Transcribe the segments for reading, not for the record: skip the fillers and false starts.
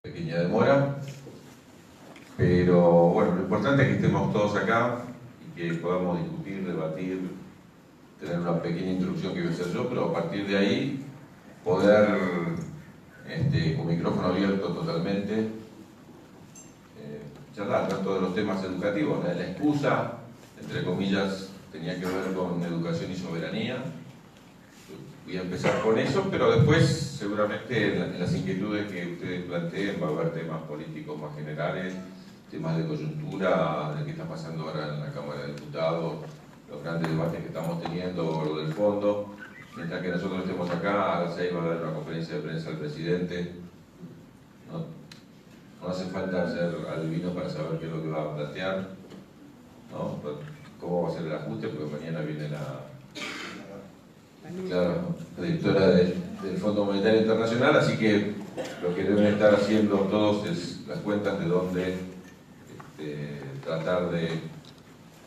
Pequeña demora, pero bueno, lo importante es que estemos todos acá y que podamos discutir, debatir, tener una pequeña introducción que voy a hacer yo, pero a partir de ahí poder, con micrófono abierto totalmente, charlar tanto de los temas educativos. La excusa, entre comillas, tenía que ver con educación y soberanía. Voy a empezar con eso, pero después seguramente en las inquietudes que ustedes planteen va a haber temas políticos más generales, temas de coyuntura, de qué está pasando ahora en la Cámara de Diputados, los grandes debates que estamos teniendo, lo del fondo. Mientras que nosotros estemos acá, a las 6 va a haber una conferencia de prensa del presidente. No hace falta ser adivino para saber qué es lo que va a plantear, ¿no? Cómo va a ser el ajuste, porque mañana viene la directora del Fondo Monetario Internacional, así que lo que deben estar haciendo todos es las cuentas de dónde tratar de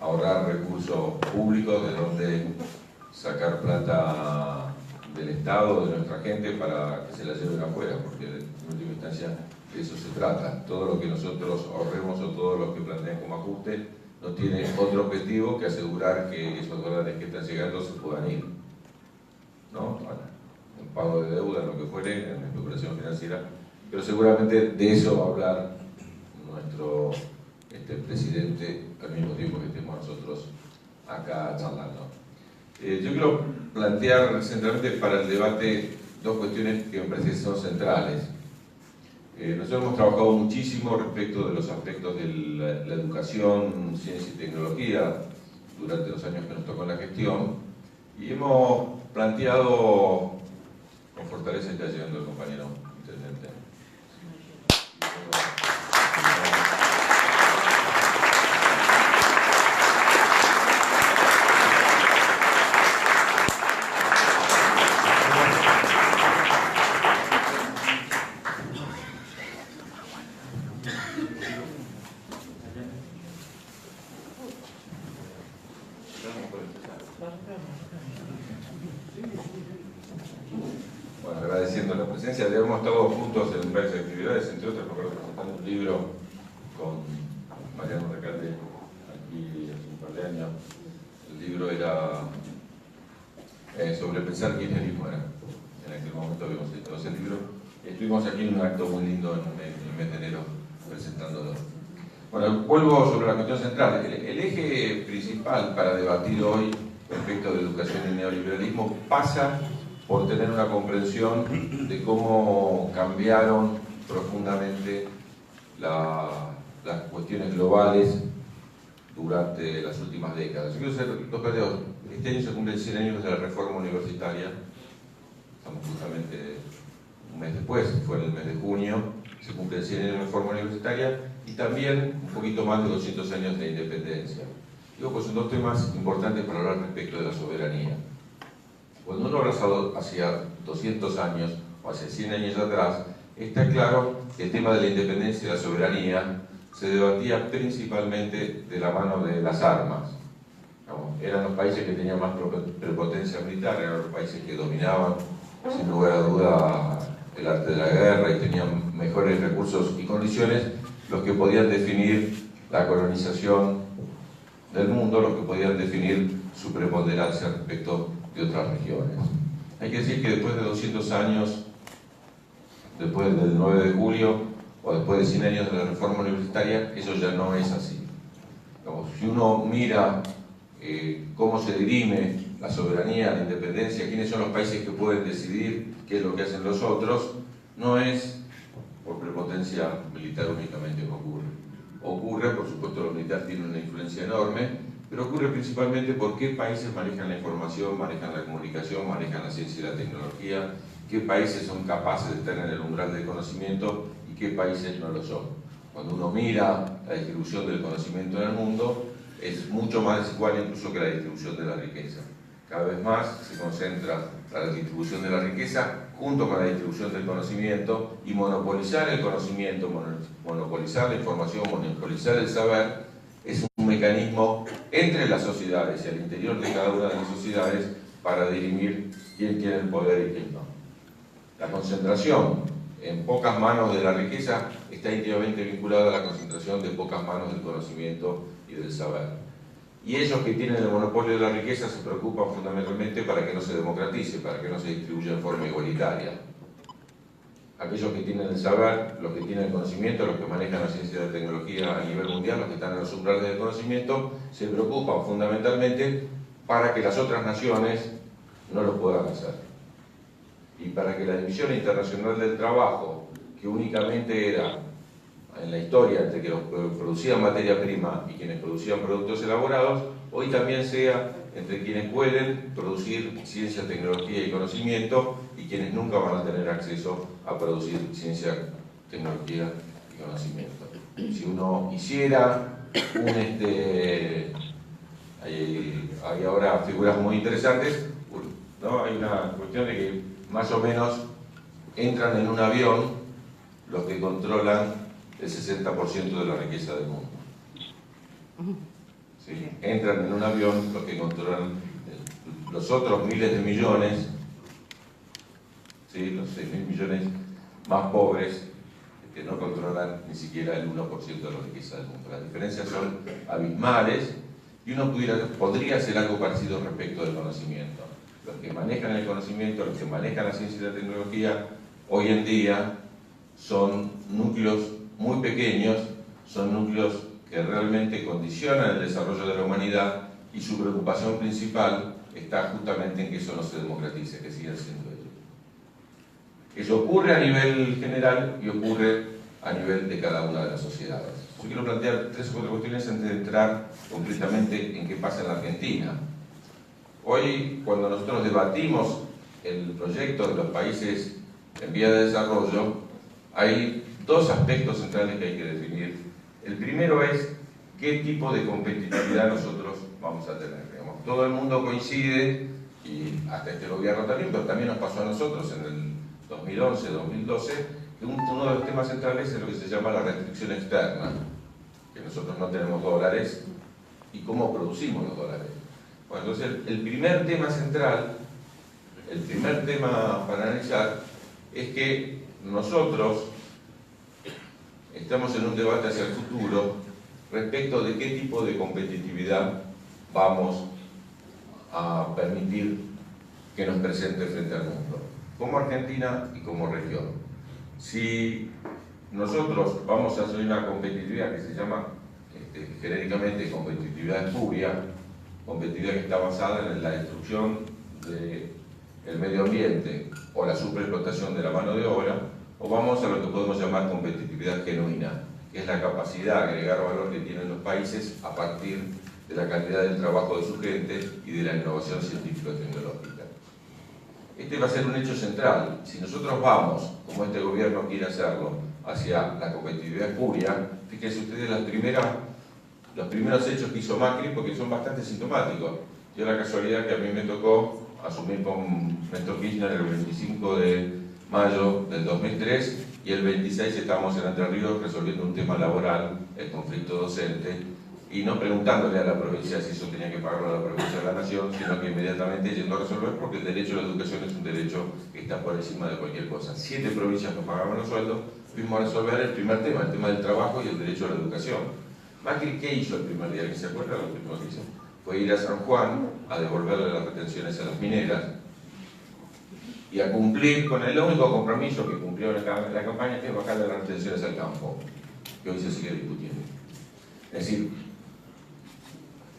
ahorrar recursos públicos, de dónde sacar plata del Estado, de nuestra gente, para que se la lleven afuera, porque en última instancia de eso se trata. Todo lo que nosotros ahorremos o todo lo que planteen como ajuste no tiene otro objetivo que asegurar que esos dólares que están llegando se puedan ir, ¿no? En pago de deuda, en lo que fuere, en especulación financiera, pero seguramente de eso va a hablar nuestro presidente al mismo tiempo que estemos nosotros acá charlando. Yo quiero plantear centralmente para el debate dos cuestiones que me parece que son centrales. Nosotros hemos trabajado muchísimo respecto de los aspectos de la educación, ciencia y tecnología durante los años que nos tocó la gestión, y hemos planteado, con fortaleza está llegando el compañero intendente. Bueno, agradeciendo la presencia, hemos estado juntos en varias actividades, entre otras, me acuerdo presentando un libro con Mariano Recalde aquí hace un par de años. El libro era sobre pensar kirchnerismo, en aquel momento habíamos editado ese libro. Estuvimos aquí en un acto muy lindo en el mes de enero presentándolo. Bueno, vuelvo sobre la cuestión central. El eje principal para debatir hoy respecto de educación y neoliberalismo pasa por tener una comprensión de cómo cambiaron profundamente las cuestiones globales durante las últimas décadas. Yo quiero hacer dos planteos. Este año se cumplen 100 años de la reforma universitaria. Estamos justamente un mes después, fue en el mes de junio, se cumplen 100 años de la reforma universitaria y también un poquito más de 200 años de independencia. Digo, pues son dos temas importantes para hablar respecto de la soberanía. Cuando uno habla hacia 200 años o hacia 100 años atrás, está claro que el tema de la independencia y la soberanía se debatía principalmente de la mano de las armas. Eran los países que tenían más prepotencia militar, eran los países que dominaban, sin lugar a duda, el arte de la guerra y tenían mejores recursos y condiciones, los que podían definir la colonización del mundo, los que podían definir su preponderancia respecto de otras regiones. Hay que decir que después de 200 años, después del 9 de julio o después de 100 años de la reforma universitaria, eso ya no es así. Si uno mira cómo se dirime la soberanía, la independencia, quiénes son los países que pueden decidir qué es lo que hacen los otros, no es por prepotencia militar únicamente que ocurre. Ocurre, por supuesto, los militares tienen una influencia enorme, pero ocurre principalmente por qué países manejan la información, manejan la comunicación, manejan la ciencia y la tecnología, qué países son capaces de estar en el umbral del conocimiento y qué países no lo son. Cuando uno mira la distribución del conocimiento en el mundo, es mucho más desigual incluso que la distribución de la riqueza. Cada vez más se concentra la distribución de la riqueza junto con la distribución del conocimiento, y monopolizar el conocimiento, monopolizar la información, monopolizar el saber es un mecanismo entre las sociedades y al interior de cada una de las sociedades para dirimir quién tiene el poder y quién no. La concentración en pocas manos de la riqueza está íntimamente vinculado a la concentración de pocas manos del conocimiento y del saber. Y ellos que tienen el monopolio de la riqueza se preocupan fundamentalmente para que no se democratice, para que no se distribuya en forma igualitaria. Aquellos que tienen el saber, los que tienen el conocimiento, los que manejan la ciencia y la tecnología a nivel mundial, los que están en los umbrales del conocimiento, se preocupan fundamentalmente para que las otras naciones no lo puedan hacer. Y para que la división internacional del trabajo, que únicamente era en la historia entre que los que producían materia prima y quienes producían productos elaborados, hoy también sea entre quienes pueden producir ciencia, tecnología y conocimiento y quienes nunca van a tener acceso a producir ciencia, tecnología y conocimiento. Si uno hiciera hay ahora figuras muy interesantes, ¿no? Hay una cuestión de que más o menos entran en un avión los que controlan el 60% de la riqueza del mundo. ¿Sí? Entran en un avión los que controlan los otros miles de millones, ¿sí? Los 6.000 millones más pobres, que no controlan ni siquiera el 1% de la riqueza del mundo. Las diferencias son abismales y uno podría hacer algo parecido respecto del conocimiento. Los que manejan el conocimiento, los que manejan la ciencia y la tecnología, hoy en día son núcleos muy pequeños, son núcleos que realmente condicionan el desarrollo de la humanidad y su preocupación principal está justamente en que eso no se democratice, que siga siendo ello. Eso ocurre a nivel general y ocurre a nivel de cada una de las sociedades. Yo quiero plantear 3 o 4 cuestiones antes de entrar concretamente en qué pasa en la Argentina. Hoy, cuando nosotros debatimos el proyecto de los países en vía de desarrollo, hay 2 aspectos centrales que hay que definir. El primero es qué tipo de competitividad nosotros vamos a tener. Digamos, todo el mundo coincide, y hasta este gobierno también, pero también nos pasó a nosotros en el 2011, 2012, que uno de los temas centrales es lo que se llama la restricción externa, que nosotros no tenemos dólares, y cómo producimos los dólares. Bueno, entonces el primer tema central, el primer tema para analizar, es que nosotros estamos en un debate hacia el futuro respecto de qué tipo de competitividad vamos a permitir que nos presente frente al mundo, como Argentina y como región. Si nosotros vamos a hacer una competitividad que se llama genéricamente competitividad espuria, competitividad que está basada en la destrucción del medio ambiente o la superexplotación de la mano de obra, o vamos a lo que podemos llamar competitividad genuina, que es la capacidad de agregar valor que tienen los países a partir de la calidad del trabajo de su gente y de la innovación científico-tecnológica. Este va a ser un hecho central. Si nosotros vamos, como este gobierno quiere hacerlo, hacia la competitividad espuria, fíjense ustedes los primeros hechos que hizo Macri, porque son bastante sintomáticos. Dio la casualidad que a mí me tocó asumir con Néstor Kirchner el 25 de mayo del 2003 y el 26 estábamos en Entre Ríos resolviendo un tema laboral, el conflicto docente, y no preguntándole a la provincia si eso tenía que pagarlo a la provincia de la nación, sino que inmediatamente yendo a resolver, porque el derecho a la educación es un derecho que está por encima de cualquier cosa. 7 provincias no pagaban los sueldos, fuimos a resolver el primer tema, el tema del trabajo y el derecho a la educación. Macri, ¿qué hizo el primer día? ¿Que se acuerda lo primero que hizo? Fue ir a San Juan a devolverle las retenciones a las mineras y a cumplir con el único compromiso que cumplió en la campaña, que es bajarle las retenciones al campo, que hoy se sigue discutiendo. Es decir,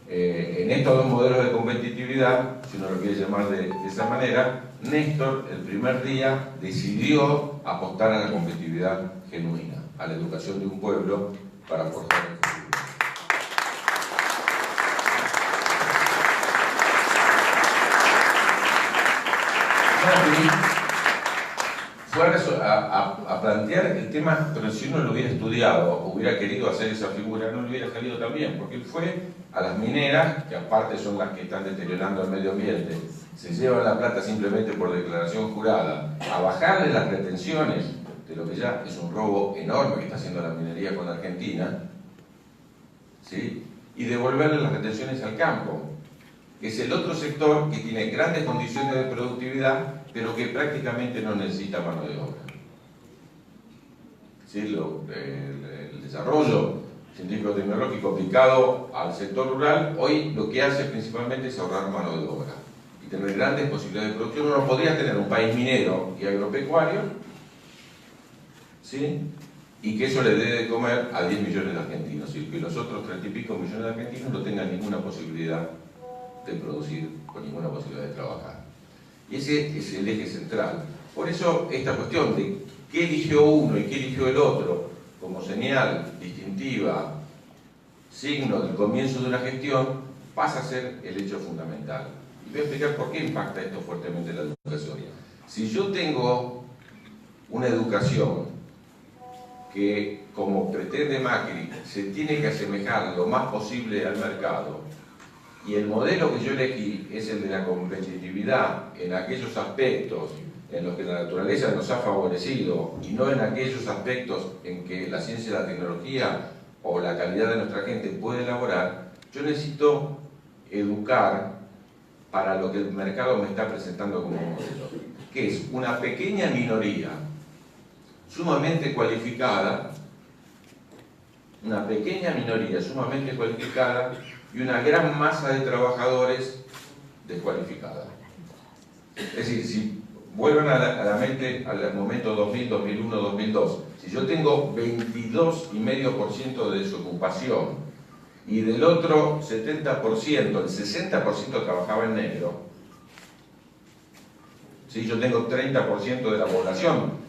en estos 2 modelos de competitividad, si uno lo quiere llamar de esa manera, Néstor el primer día decidió apostar a la competitividad genuina, a la educación de un pueblo para forjar el futuro. Fue a plantear el tema, pero si uno lo hubiera estudiado o hubiera querido hacer esa figura, no le hubiera salido tan bien, porque él fue a las mineras, que aparte son las que están deteriorando el medio ambiente, se llevan la plata simplemente por declaración jurada, a bajarle las retenciones de lo que ya es un robo enorme que está haciendo la minería con Argentina, ¿sí? Y devolverle las retenciones al campo, que es el otro sector que tiene grandes condiciones de productividad, pero que prácticamente no necesita mano de obra. ¿sí? El desarrollo científico-tecnológico aplicado al sector rural, hoy lo que hace principalmente es ahorrar mano de obra y tener grandes posibilidades de producción. Uno podría tener un país minero y agropecuario, ¿sí? Y que eso le dé de comer a 10 millones de argentinos, y que los otros 30 y pico millones de argentinos no tengan ninguna posibilidad de producir, con ninguna posibilidad de trabajar. Y ese es el eje central. Por eso esta cuestión de qué eligió uno y qué eligió el otro como señal distintiva, signo del comienzo de una gestión, pasa a ser el hecho fundamental. Y voy a explicar por qué impacta esto fuertemente en la educación. Si yo tengo una educación que, como pretende Macri, se tiene que asemejar lo más posible al mercado, y el modelo que yo elegí es el de la competitividad en aquellos aspectos en los que la naturaleza nos ha favorecido y no en aquellos aspectos en que la ciencia y la tecnología o la calidad de nuestra gente puede elaborar, yo necesito educar para lo que el mercado me está presentando como modelo, que es una pequeña minoría sumamente cualificada, y una gran masa de trabajadores descualificada. Es decir, si vuelvan a la mente al momento 2000, 2001, 2002, si yo tengo 22,5% de desocupación y del otro 70%, el 60% trabajaba en negro, si yo tengo 30% de la población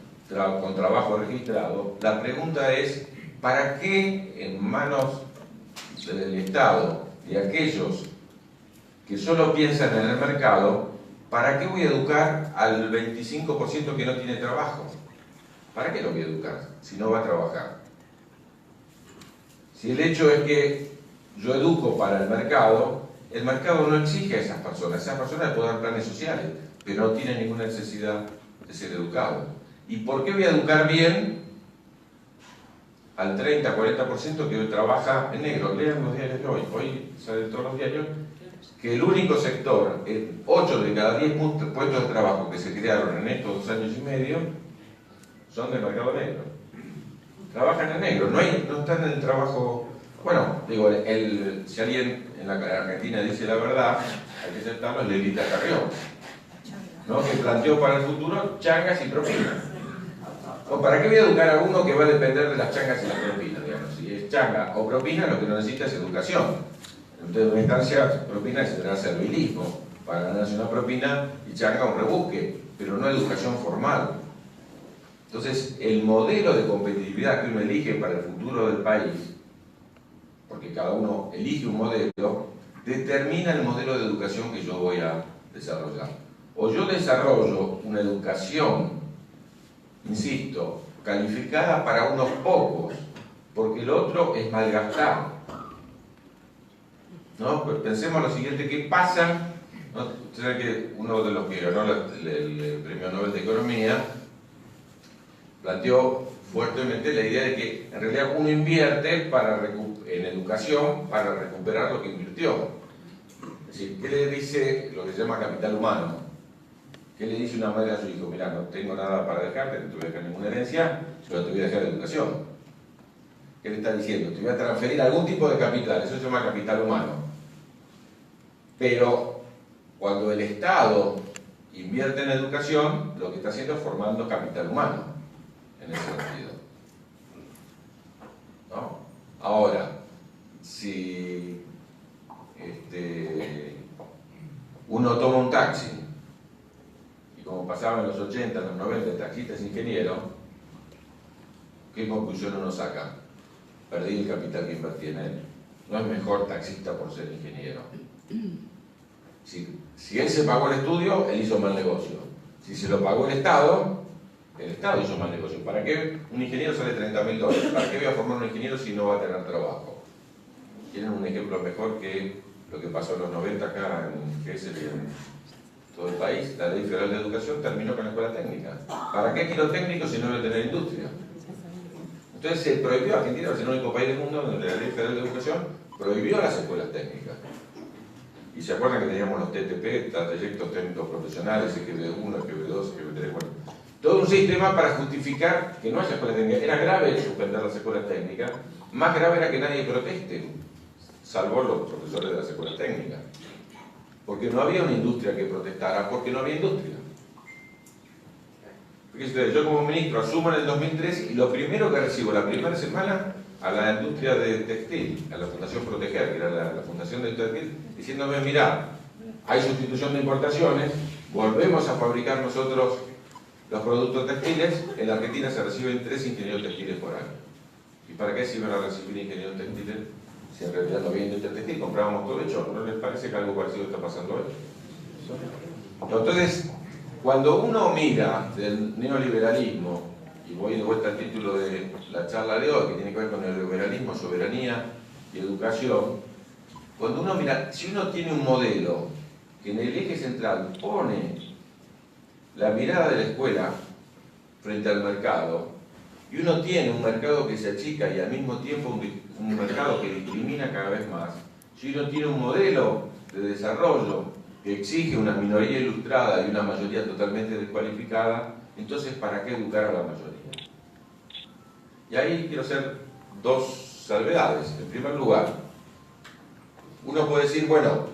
con trabajo registrado, la pregunta es, ¿para qué en manos del Estado y aquellos que solo piensan en el mercado, ¿para qué voy a educar al 25% que no tiene trabajo? ¿Para qué lo voy a educar si no va a trabajar? Si el hecho es que yo educo para el mercado no exige a esas personas pueden dar planes sociales, pero no tienen ninguna necesidad de ser educados. ¿Y por qué voy a educar bien al 30, 40% que hoy trabaja en negro? Lean los diarios de hoy salen todos los diarios, que el único sector, 8 de cada 10 puestos de trabajo que se crearon en estos 2 años y medio, son del mercado negro. Trabajan en negro, no están en el trabajo. Bueno, digo, si alguien en la Argentina dice la verdad, hay que aceptarlo, es Lelita Carrión, ¿no? Que planteó para el futuro changas y propinas. ¿O para qué voy a educar a uno que va a depender de las changas y las propinas? Digamos? Si es changa o propina, lo que no necesita es educación. Entonces, en instancia, propina necesitará servilismo para ganarse una propina y changa un rebusque, pero no educación formal. Entonces, el modelo de competitividad que uno elige para el futuro del país, porque cada uno elige un modelo, determina el modelo de educación que yo voy a desarrollar. O yo desarrollo una educación, insisto, calificada para unos pocos, porque el otro es malgastado, ¿no? Pues pensemos lo siguiente, ¿qué pasa? ¿No? Usted sabe que uno de los que ganó el Premio Nobel de Economía planteó fuertemente la idea de que en realidad uno invierte en educación para recuperar lo que invirtió. Es decir, ¿qué le dice lo que se llama capital humano? ¿Qué le dice una madre a su hijo? Mira, no tengo nada para dejarte, no te voy a dejar ninguna herencia, pero te voy a dejar educación. ¿Qué le está diciendo? Te voy a transferir algún tipo de capital, eso se llama capital humano. Pero cuando el Estado invierte en educación, lo que está haciendo es formando capital humano, en ese sentido. ¿No? Ahora, si uno toma un taxi, como pasaba en los 80, en los 90, el taxista es ingeniero, ¿qué conclusión uno saca? Perdí el capital que invertí en él. No es mejor taxista por ser ingeniero. Si él se pagó el estudio, él hizo mal negocio. Si se lo pagó el Estado hizo mal negocio. ¿Para qué un ingeniero sale $30.000? ¿Para qué voy a formar un ingeniero si no va a tener trabajo? ¿Tienen un ejemplo mejor que lo que pasó en los 90 acá en Gesell y en todo el país? La Ley Federal de Educación terminó con la escuela técnica. ¿Para qué quiero técnico si no voy a tener industria? Entonces se prohibió, Argentina es el único país del mundo donde la Ley Federal de Educación prohibió las escuelas técnicas. Y se acuerdan que teníamos los TTP, trayectos técnicos profesionales, EGB1, EGB2, EGB3, bueno. todo un sistema para justificar que no haya escuelas técnicas. Era grave suspender las escuelas técnicas, más grave era que nadie proteste, salvo los profesores de las escuelas técnicas. Porque no había una industria que protestara, porque no había industria. Fíjense, yo como ministro asumo en el 2003 y lo primero que recibo la primera semana a la industria de textil, a la Fundación Proteger, que era la fundación del textil, diciéndome, mirá, hay sustitución de importaciones, volvemos a fabricar nosotros los productos textiles, en la Argentina se reciben 3 ingenieros textiles por año. ¿Y para qué sirven a recibir ingenieros textiles si en realidad no había industria textil? Comprábamos todo hecho. ¿No les parece que algo parecido está pasando hoy? Entonces, cuando uno mira del neoliberalismo, y voy de vuelta al título de la charla de hoy, que tiene que ver con el neoliberalismo, soberanía y educación, cuando uno mira, si uno tiene un modelo que en el eje central pone la mirada de la escuela frente al mercado, y uno tiene un mercado que se achica y al mismo tiempo un mercado que discrimina cada vez más, si uno tiene un modelo de desarrollo que exige una minoría ilustrada y una mayoría totalmente descualificada, entonces ¿para qué educar a la mayoría? Y ahí quiero hacer 2 salvedades. En primer lugar, uno puede decir, bueno,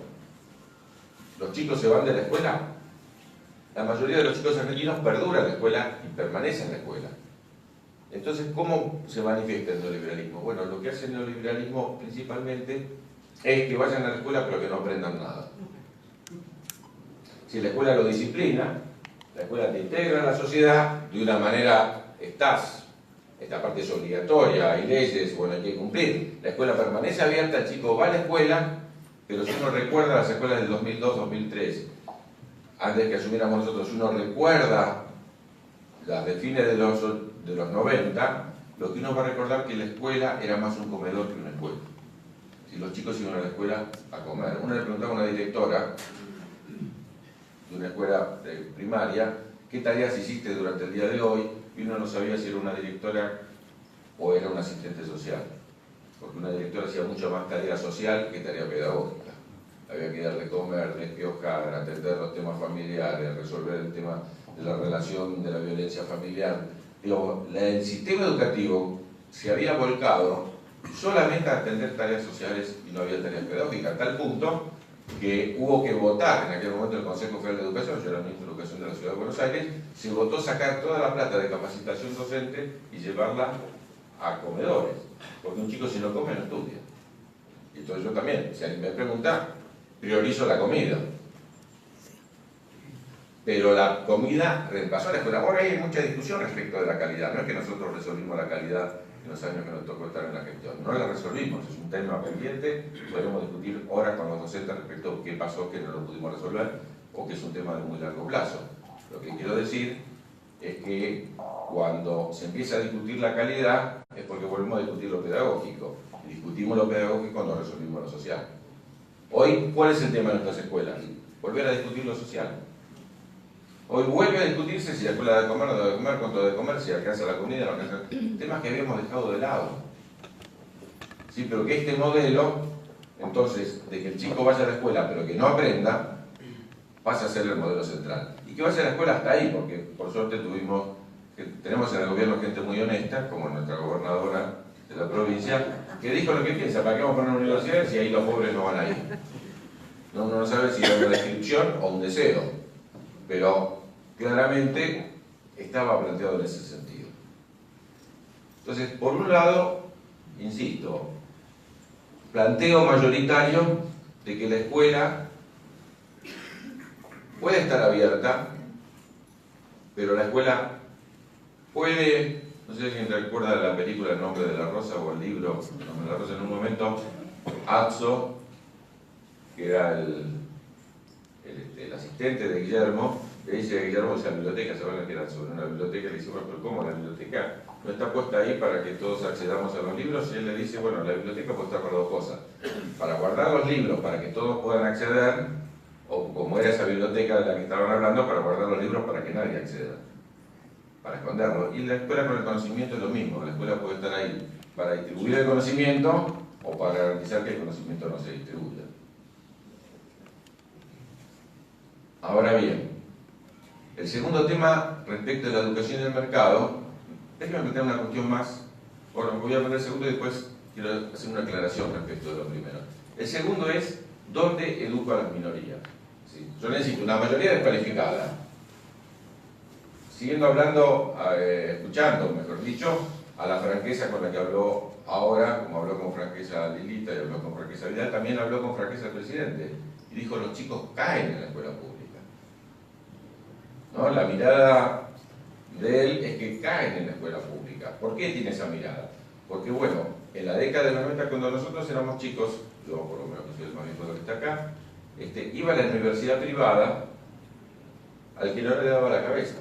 los chicos se van de la escuela. La mayoría de los chicos argentinos perduran la escuela y permanecen en la escuela. Entonces, ¿cómo se manifiesta el neoliberalismo? Bueno, lo que hace el neoliberalismo principalmente es que vayan a la escuela pero que no aprendan nada. Si la escuela lo disciplina, la escuela te integra a la sociedad, de una manera esta parte es obligatoria, hay leyes, bueno, hay que cumplir. La escuela permanece abierta, el chico va a la escuela, pero si uno recuerda las escuelas del 2002-2003, antes que asumiéramos nosotros, si uno recuerda las de fines de los 90, lo que uno va a recordar que la escuela era más un comedor que una escuela. Si los chicos iban a la escuela a comer. Uno le preguntaba a una directora de una escuela primaria, ¿qué tareas hiciste durante el día de hoy? Y uno no sabía si era una directora o era un asistente social. Porque una directora hacía mucho más tarea social que tarea pedagógica. Había que dar de comer, despiojar, atender los temas familiares, resolver el tema de la relación de la violencia familiar. Digo, el sistema educativo se había volcado solamente a atender tareas sociales y no había tareas pedagógicas, a tal punto que hubo que votar, en aquel momento el Consejo Federal de Educación, yo era ministro de Educación de la Ciudad de Buenos Aires, se votó sacar toda la plata de capacitación docente y llevarla a comedores, porque un chico si no come no estudia. Y entonces yo también, si alguien me pregunta, priorizo la comida. Pero la comida repasó a la escuela. Ahora hay mucha discusión respecto de la calidad, no es que nosotros resolvimos la calidad en los años que nos tocó estar en la gestión, no la resolvimos, es un tema pendiente, podemos discutir horas con los docentes respecto a qué pasó que no lo pudimos resolver o que es un tema de muy largo plazo. Lo que quiero decir es que cuando se empieza a discutir la calidad es porque volvemos a discutir lo pedagógico, y discutimos lo pedagógico cuando resolvimos lo social. Hoy, ¿cuál es el tema de nuestras escuelas? Volver a discutir lo social. Hoy vuelve a discutirse si la escuela debe comer o no debe comer, cuánto debe comer, si alcanza la comida o no alcanza. Temas que habíamos dejado de lado. Sí, pero que este modelo, entonces, de que el chico vaya a la escuela pero que no aprenda, pasa a ser el modelo central. Y que vaya a la escuela hasta ahí, porque por suerte tenemos en el gobierno gente muy honesta, como nuestra gobernadora de la provincia, que dijo lo que piensa, ¿para qué vamos a poner universidades si ahí los pobres no van a ir? No, uno no sabe si era una descripción o un deseo, pero claramente estaba planteado en ese sentido. Entonces, por un lado, insisto, planteo mayoritario de que la escuela puede estar abierta, pero la escuela puede, no sé si alguien recuerda la película El nombre de la rosa o el libro El nombre de la rosa, en un momento Atzo, que era el asistente de Guillermo, le dice a Guillermo, la biblioteca, se van a quedar sobre una biblioteca, le dice, bueno, pero ¿cómo la biblioteca no está puesta ahí para que todos accedamos a los libros? Y él le dice, bueno, la biblioteca puede estar para 2 cosas, para guardar los libros, para que todos puedan acceder, o como era esa biblioteca de la que estaban hablando, para guardar los libros para que nadie acceda, para esconderlos. Y la escuela con el conocimiento es lo mismo, la escuela puede estar ahí para distribuir el conocimiento o para garantizar que el conocimiento no se distribuya. Ahora bien, El segundo tema, respecto de la educación y el mercado, déjame meter una cuestión más. Bueno, voy a poner el segundo y después quiero hacer una aclaración respecto de lo primero. El segundo es, ¿dónde educo a las minorías? ¿Sí? Yo necesito una mayoría descalificada. Siguiendo hablando, escuchando, mejor dicho, a la franqueza con la que habló ahora, como habló con franqueza Lilita y habló con franqueza Vidal, también habló con franqueza el presidente. Y dijo, los chicos caen en la escuela pública. ¿No? La mirada de él es que caen en la escuela pública. ¿Por qué tiene esa mirada? Porque, bueno, en la década de los 90, cuando nosotros éramos chicos, yo por lo menos que soy el más viejo que está acá, iba a la universidad privada al que no le daba la cabeza.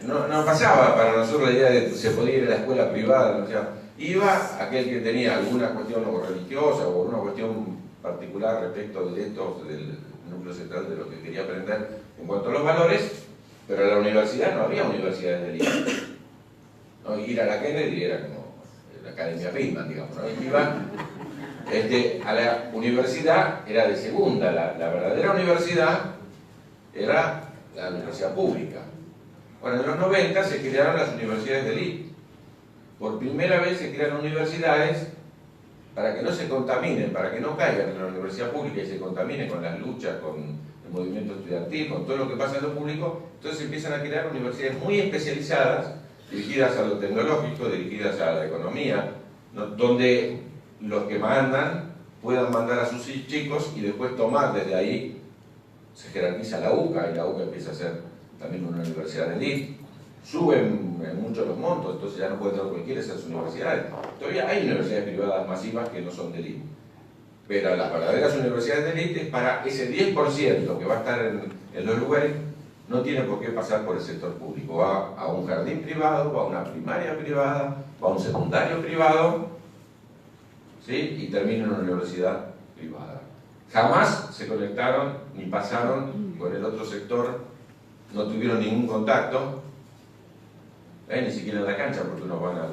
No pasaba para nosotros la idea de que se podía ir a la escuela privada, o sea, iba aquel que tenía alguna cuestión o religiosa o una cuestión particular respecto de esto, del núcleo central de lo que quería aprender en cuanto a los valores, pero en la universidad no había universidades de élite. ¿No? Ir a la Kennedy era como la Academia Friedman, digamos, ¿no? Iba a la universidad, era de segunda, la verdadera universidad era la universidad pública. Bueno, en los 90 se crearon las universidades de élite. Por primera vez se crearon universidades para que no se contaminen, para que no caigan en la universidad pública y se contaminen con las luchas, con el movimiento estudiantil, con todo lo que pasa en lo público. Entonces empiezan a crear universidades muy especializadas, dirigidas a lo tecnológico, dirigidas a la economía, ¿no? Donde los que mandan puedan mandar a sus chicos y después tomar desde ahí. Se jerarquiza la UCA y la UCA empieza a ser también una universidad de élite. Suben mucho los montos, entonces ya no puede entrar cualquiera a esas universidades. Todavía hay universidades privadas masivas que no son de élite. Pero las verdaderas universidades de élite es para ese 10% que va a estar en los lugares, no tiene por qué pasar por el sector público. Va a un jardín privado, va a una primaria privada, va a un secundario privado, ¿sí? Y termina en una universidad privada. Jamás se conectaron ni pasaron con el otro sector, no tuvieron ningún contacto, ni siquiera en la cancha, porque unos van a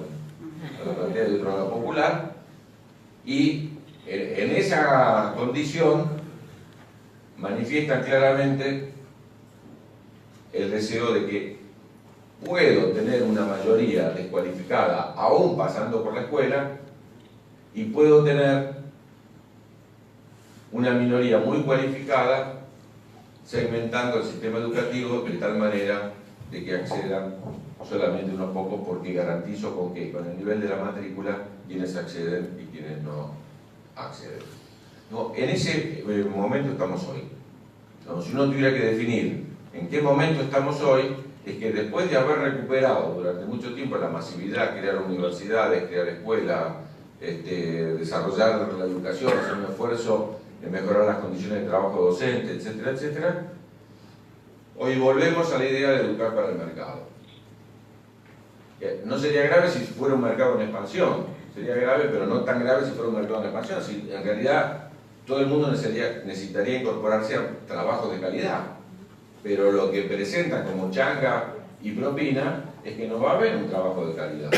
la platea de otro lado popular, y en esa condición manifiestan claramente el deseo de que puedo tener una mayoría descualificada aún pasando por la escuela y puedo tener una minoría muy cualificada segmentando el sistema educativo de tal manera de que accedan solamente unos pocos, porque garantizo con que con el nivel de la matrícula quienes acceden y quienes no acceden. No, en ese momento estamos hoy. No, si uno tuviera que definir en qué momento estamos hoy, es que después de haber recuperado durante mucho tiempo la masividad, crear universidades, crear escuelas, desarrollar la educación, hacer un esfuerzo en mejorar las condiciones de trabajo docente, etcétera, etcétera, hoy volvemos a la idea de educar para el mercado. No sería grave si fuera un mercado en expansión, sería grave, pero no tan grave si fuera un mercado en expansión. Si en realidad todo el mundo necesitaría incorporarse a trabajos de calidad, pero lo que presentan como changa y propina es que no va a haber un trabajo de calidad.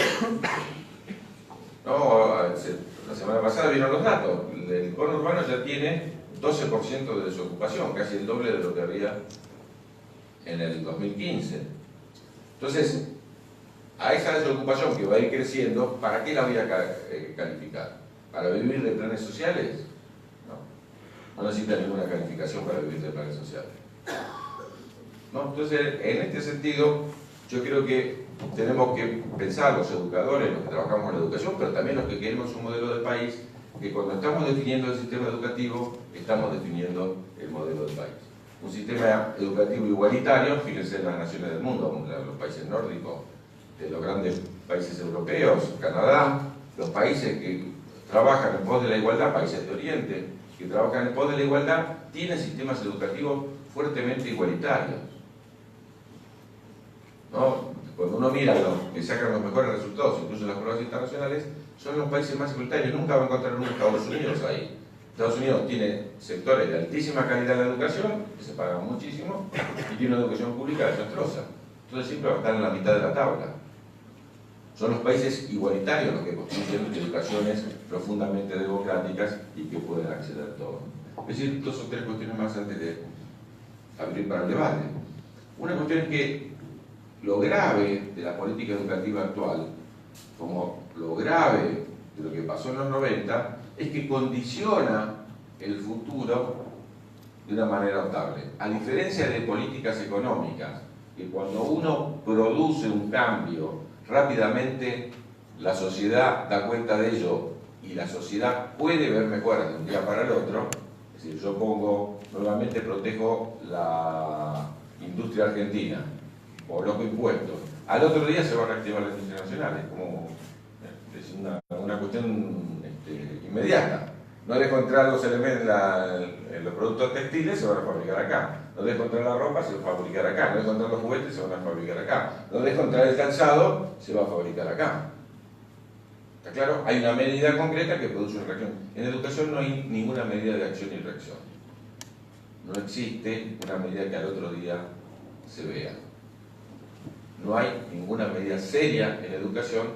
No, la semana pasada vieron los datos, el cono urbano ya tiene 12% de desocupación, casi el doble de lo que había en el 2015. Entonces, a esa desocupación que va a ir creciendo, ¿para qué la voy a calificar? ¿Para vivir de planes sociales? No necesita ninguna calificación para vivir de planes sociales. ¿No? Entonces, en este sentido, yo creo que tenemos que pensar los educadores, los que trabajamos en la educación, pero también los que queremos un modelo de país, que cuando estamos definiendo el sistema educativo, estamos definiendo el modelo del país. Un sistema educativo igualitario, fíjense en las naciones del mundo, los países nórdicos, los grandes países europeos, Canadá, los países que trabajan en pos de la igualdad, países de Oriente, que trabajan en pos de la igualdad, tienen sistemas educativos fuertemente igualitarios. ¿No? Cuando uno mira los que sacan los mejores resultados, incluso en las pruebas internacionales, son los países más igualitarios. Nunca va a encontrar un Estados Unidos ahí. Estados Unidos tiene sectores de altísima calidad en la educación, que se pagan muchísimo, y tiene una educación pública desastrosa. Entonces siempre va a estar en la mitad de la tabla. Son los países igualitarios los que construyen educaciones profundamente democráticas y que pueden acceder a todo. Es decir, dos o tres cuestiones más antes de abrir para el debate. Una cuestión es que lo grave de la política educativa actual, como lo grave de lo que pasó en los 90, es que condiciona el futuro de una manera notable. A diferencia de políticas económicas, que cuando uno produce un cambio, rápidamente la sociedad da cuenta de ello y la sociedad puede ver mejoras de un día para el otro. Es decir, yo nuevamente protejo la industria argentina, coloco impuestos. Al otro día se va a reactivar la industria nacional, es una cuestión inmediata. No dejo entrar los elementos, los productos textiles, se van a fabricar acá. No dejo entrar la ropa, se va a fabricar acá. No dejo entrar los juguetes, se van a fabricar acá. No dejo entrar el calzado, se va a fabricar acá. ¿Está claro? Hay una medida concreta que produce una reacción. En educación no hay ninguna medida de acción y reacción. No existe una medida que al otro día se vea. No hay ninguna medida seria en educación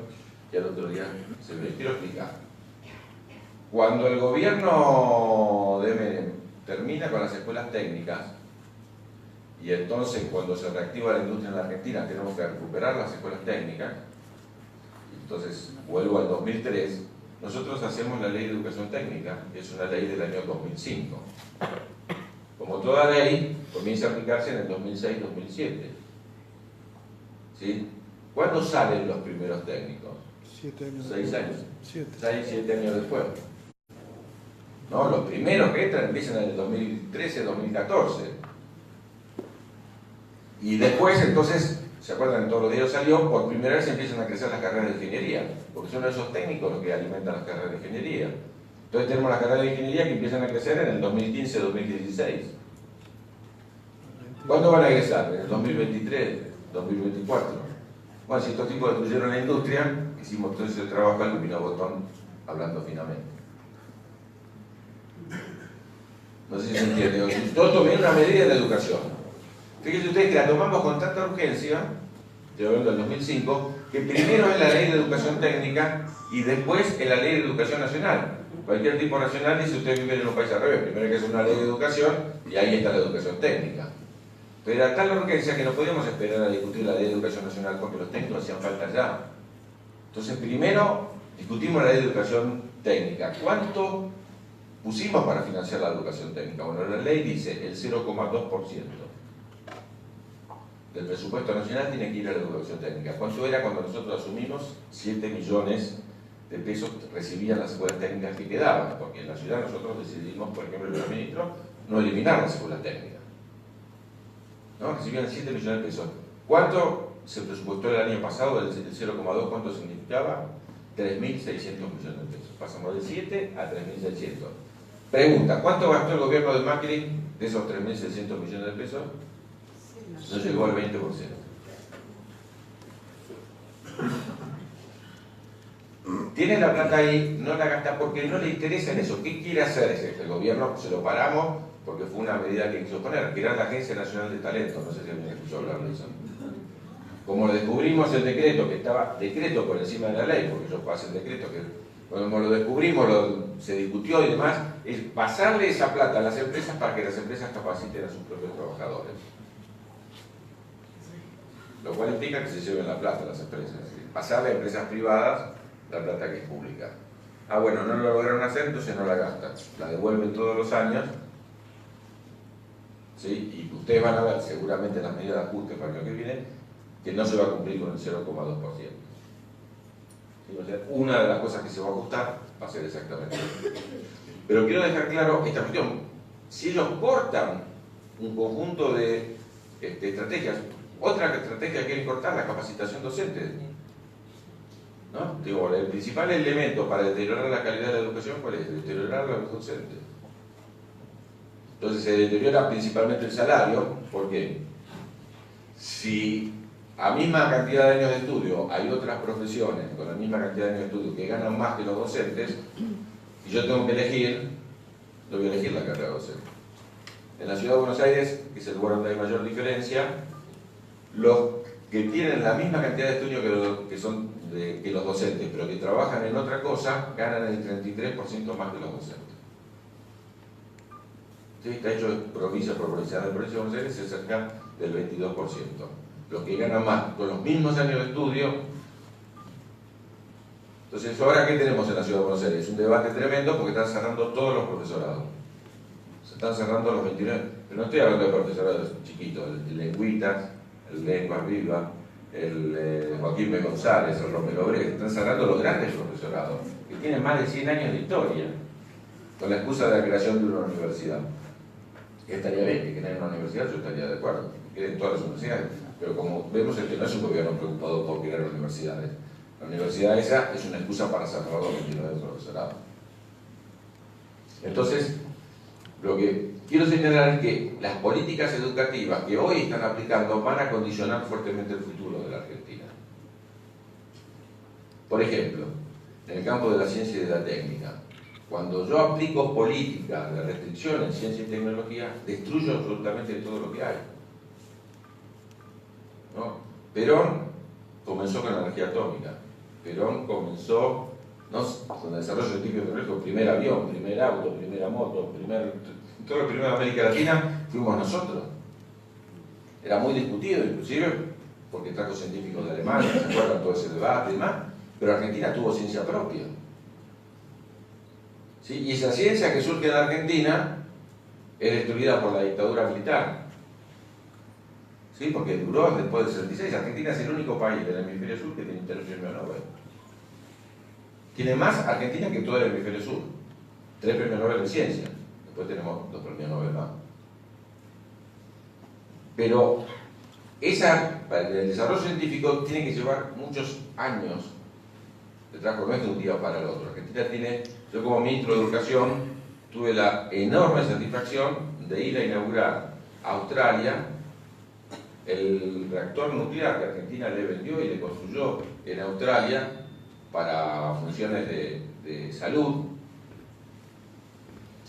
que al otro día se vea. Quiero explicar. Cuando el gobierno de Menem termina con las escuelas técnicas, y entonces cuando se reactiva la industria en la Argentina tenemos que recuperar las escuelas técnicas, entonces vuelvo al 2003, nosotros hacemos la ley de educación técnica, que es una ley del año 2005. Como toda ley, comienza a aplicarse en el 2006-2007. ¿Sí? ¿Cuándo salen los primeros técnicos? 7 años. 6 años. 7 años después. ¿No? Los primeros que entran empiezan en el 2013-2014. Y después, entonces, ¿se acuerdan? En todos los días salió, por primera vez empiezan a crecer las carreras de ingeniería, porque son esos técnicos los que alimentan las carreras de ingeniería. Entonces tenemos las carreras de ingeniería que empiezan a crecer en el 2015-2016. ¿Cuándo van a egresar? En el 2023, 2024. Bueno, si estos tipos destruyeron la industria, hicimos entonces el trabajo al Lupino Botón, hablando finamente. No sé si se entiende. Todo viene una medida de educación. Fíjense ustedes que la tomamos con tanta urgencia, estoy hablando del 2005, que primero es la ley de educación técnica y después es la ley de educación nacional. Cualquier tipo nacional dice usted vive en un país al revés. Primero hay que hacer una ley de educación y ahí está la educación técnica. Pero era tal la urgencia que no podíamos esperar a discutir la ley de educación nacional porque los técnicos hacían falta ya. Entonces primero discutimos la ley de educación técnica. ¿Cuánto pusimos para financiar la educación técnica? Bueno, la ley dice el 0,2% del presupuesto nacional tiene que ir a la educación técnica. ¿Cuánto era cuando nosotros asumimos? 7 millones de pesos recibían las escuelas técnicas que quedaban, porque en la ciudad nosotros decidimos, por ejemplo, el primer ministro, no eliminar las escuelas técnicas. ¿No? Recibían 7 millones de pesos. ¿Cuánto se presupuestó el año pasado? El 0,2, ¿cuánto significaba? 3.600 millones de pesos. Pasamos de 7 a 3.600. Pregunta, ¿cuánto gastó el gobierno de Macri de esos 3.600 millones de pesos? No llegó al 20%. Tiene la plata ahí, no la gasta porque no le interesa en eso. ¿Qué quiere hacer el gobierno? Se lo paramos porque fue una medida que quiso poner, que era la Agencia Nacional de Talento. No sé si alguien escuchó hablar de eso. Como descubrimos el decreto, que estaba decreto por encima de la ley, porque ellos pasan decreto, que como lo descubrimos, se discutió y demás, es pasarle esa plata a las empresas para que las empresas capaciten a sus propios trabajadores. Lo cual implica que se lleven la plata a las empresas. Pasarle a empresas privadas la plata que es pública. Ah, bueno, no lo lograron hacer, entonces no la gastan. La devuelven todos los años. ¿Sí? Y ustedes van a ver seguramente en las medidas de ajuste para el año que viene que no se va a cumplir con el 0,2%. ¿Sí? O sea, una de las cosas que se va a ajustar va a ser exactamente eso. Pero quiero dejar claro esta cuestión. Si ellos cortan un conjunto de estrategias, otra estrategia que quieren cortar, la capacitación docente. ¿No? Digo, el principal elemento para deteriorar la calidad de la educación, ¿cuál es? Deteriorar a los docentes. Entonces se deteriora principalmente el salario, porque si a misma cantidad de años de estudio hay otras profesiones con la misma cantidad de años de estudio que ganan más que los docentes, y yo tengo que elegir, yo voy a elegir la carrera docente. En la ciudad de Buenos Aires, que es el lugar donde hay mayor diferencia, los que tienen la misma cantidad de estudio que los docentes, pero que trabajan en otra cosa, ganan el 33% más que los docentes. ¿sí? Está hecho de provincia por provincia. En la provincia de Buenos Aires es cerca del 22%. Los que ganan más, con los mismos años de estudio. Entonces, ¿ahora qué tenemos en la ciudad de Buenos Aires? Un debate tremendo porque están cerrando todos los profesorados. Se están cerrando los 29, pero no estoy hablando de profesorados chiquitos, el Lengüitas, el Lenguas Vivas, el Joaquín B. González, el Romero Obrero, están cerrando los grandes profesorados, que tienen más de 100 años de historia, con la excusa de la creación de una universidad. Que estaría bien que queden una universidad, yo estaría de acuerdo, que queden todas las universidades, pero como vemos, que no es un gobierno preocupado por crear universidades. La universidad esa es una excusa para cerrar los 29 profesorados. Entonces, lo que quiero señalar es que las políticas educativas que hoy están aplicando van a condicionar fuertemente el futuro de la Argentina. Por ejemplo, en el campo de la ciencia y de la técnica, cuando yo aplico políticas de restricción en ciencia y tecnología, destruyo absolutamente todo lo que hay. ¿No? Perón comenzó con la energía atómica. Perón comenzó con el desarrollo científico y tecnológico, primer avión, primer auto, primera moto, todo lo primero de América Latina fuimos nosotros. Era muy discutido, inclusive, porque trajo científicos de Alemania, ¿se acuerdan todo ese debate y demás? Pero Argentina tuvo ciencia propia. ¿Sí? Y esa ciencia que surge en la Argentina es destruida por la dictadura militar. ¿Sí? Porque duró después del 66. Argentina es el único país del hemisferio sur que tiene un premio Nobel. Tiene más Argentina que todo el hemisferio sur. 3 premios Nobel en ciencia. Después tenemos 2 premios Nobel más. Pero el desarrollo científico tiene que llevar muchos años de trabajo, no es de un día para el otro. Argentina tiene, yo como ministro de Educación, tuve la enorme satisfacción de ir a inaugurar a Australia el reactor nuclear que Argentina le vendió y le construyó en Australia para funciones de salud.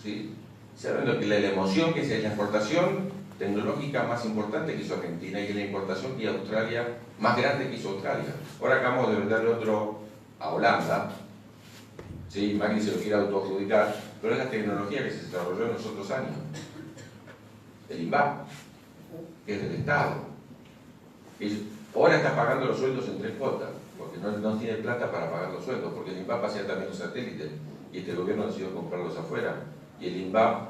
¿Sí? Sabiendo que la emoción que es la exportación tecnológica más importante que hizo Argentina y la importación que Australia más grande que hizo Australia. Ahora acabamos de venderle otro a Holanda. ¿Sí? Macri se lo quiere autoadjudicar, pero es la tecnología que se desarrolló en los otros años. El INVAP, que es del Estado. Ahora está pagando los sueldos en 3 cuotas, porque no tiene plata para pagar los sueldos, porque el INVAP hacía también los satélites, y este gobierno decidió comprarlos afuera. Y el INVAP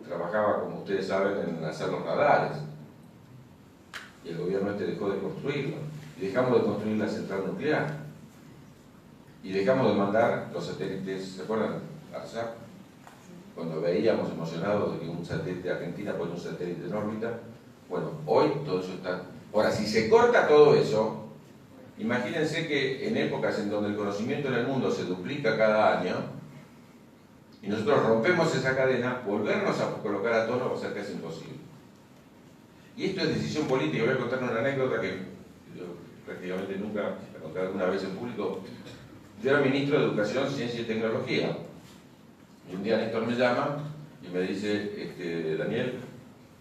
trabajaba, como ustedes saben, en hacer los radares. Y el gobierno dejó de construirlo. Y dejamos de construir la central nuclear. Y dejamos de mandar los satélites, ¿se acuerdan? ARSAT, cuando veíamos emocionados de que un satélite de Argentina pone un satélite en órbita. Bueno, hoy todo eso está... Ahora, si se corta todo eso, imagínense que en épocas en donde el conocimiento en el mundo se duplica cada año, y nosotros rompemos esa cadena, volvernos a colocar a tono va a ser casi imposible. Y esto es decisión política. Voy a contar una anécdota que yo prácticamente nunca la conté alguna vez en público. Yo era ministro de Educación, Ciencia y Tecnología. Y un día Néstor me llama y me dice, Daniel,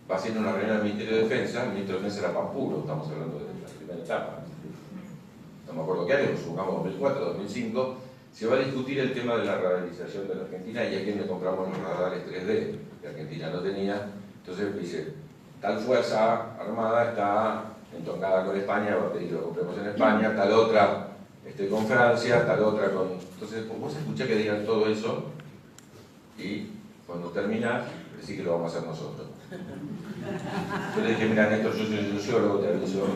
va a ser una reunión del Ministerio de Defensa. El ministro de Defensa era Pampuro, estamos hablando de la primera etapa. No me acuerdo qué año, supongamos 2004, 2005. Se va a discutir el tema de la radarización de la Argentina y a quién le compramos los radares 3D, que Argentina no tenía. Entonces dice, tal fuerza armada está entoncada con España, va a pedir que lo compremos en España, tal otra con Francia, tal otra con... Entonces, vos escuché que digan todo eso y cuando termina, decís que lo vamos a hacer nosotros. Yo le dije, mira Néstor, yo soy un sociólogo, te aviso,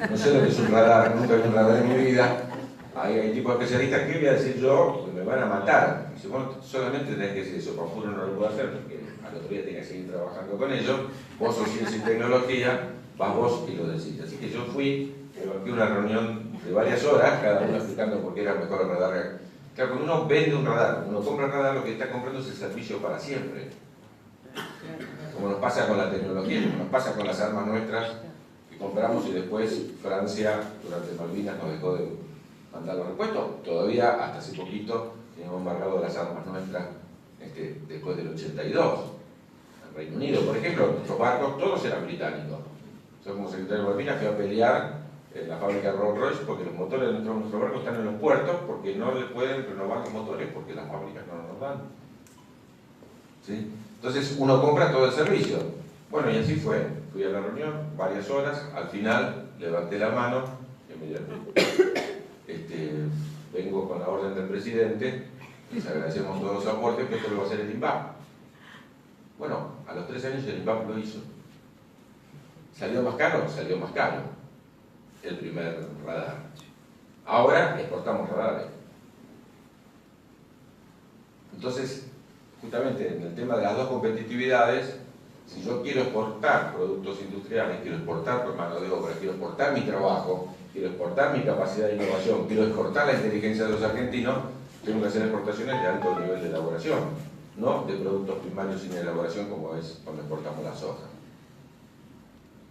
no sé lo que es un radar, nunca vi un radar en mi vida. Hay tipos especialistas, ¿qué voy a decir yo? Que me van a matar. Y dice, bueno, solamente tenés que decir eso, Pampuro no lo puedo hacer porque al otro día tenés que seguir trabajando con ellos. Vos sos ciencia y tecnología, vas vos y lo decís. Así que yo fui, levanté una reunión de varias horas, cada uno explicando por qué era mejor el radar. Claro, cuando uno vende un radar, uno compra un radar, lo que está comprando es el servicio para siempre. Como nos pasa con la tecnología, como nos pasa con las armas nuestras, que compramos y después Francia, durante Malvinas, nos dejó de mandar los repuestos. Todavía, hasta hace poquito, teníamos embargado las armas nuestras después del 82. En Reino Unido, por ejemplo, nuestros barcos todos eran británicos. Yo como secretario de Malvinas fui a pelear en la fábrica Rolls Royce porque los motores de nuestros barcos están en los puertos porque no le pueden renovar los motores porque las fábricas no nos dan. ¿sí? Entonces uno compra todo el servicio. Bueno, y así fue. Fui a la reunión, varias horas, al final levanté la mano y me dijeron, vengo con la orden del presidente, les agradecemos todos los aportes, que esto lo va a hacer el INVAP. Bueno, a los 3 años el INVAP lo hizo. ¿Salió más caro? Salió más caro el primer radar. Ahora exportamos radares. Entonces, justamente en el tema de las dos competitividades, si yo quiero exportar productos industriales, quiero exportar por mano de obra, quiero exportar mi trabajo, quiero exportar mi capacidad de innovación, quiero exportar la inteligencia de los argentinos, tengo que hacer exportaciones de alto nivel de elaboración, no de productos primarios sin elaboración como es cuando exportamos la soja.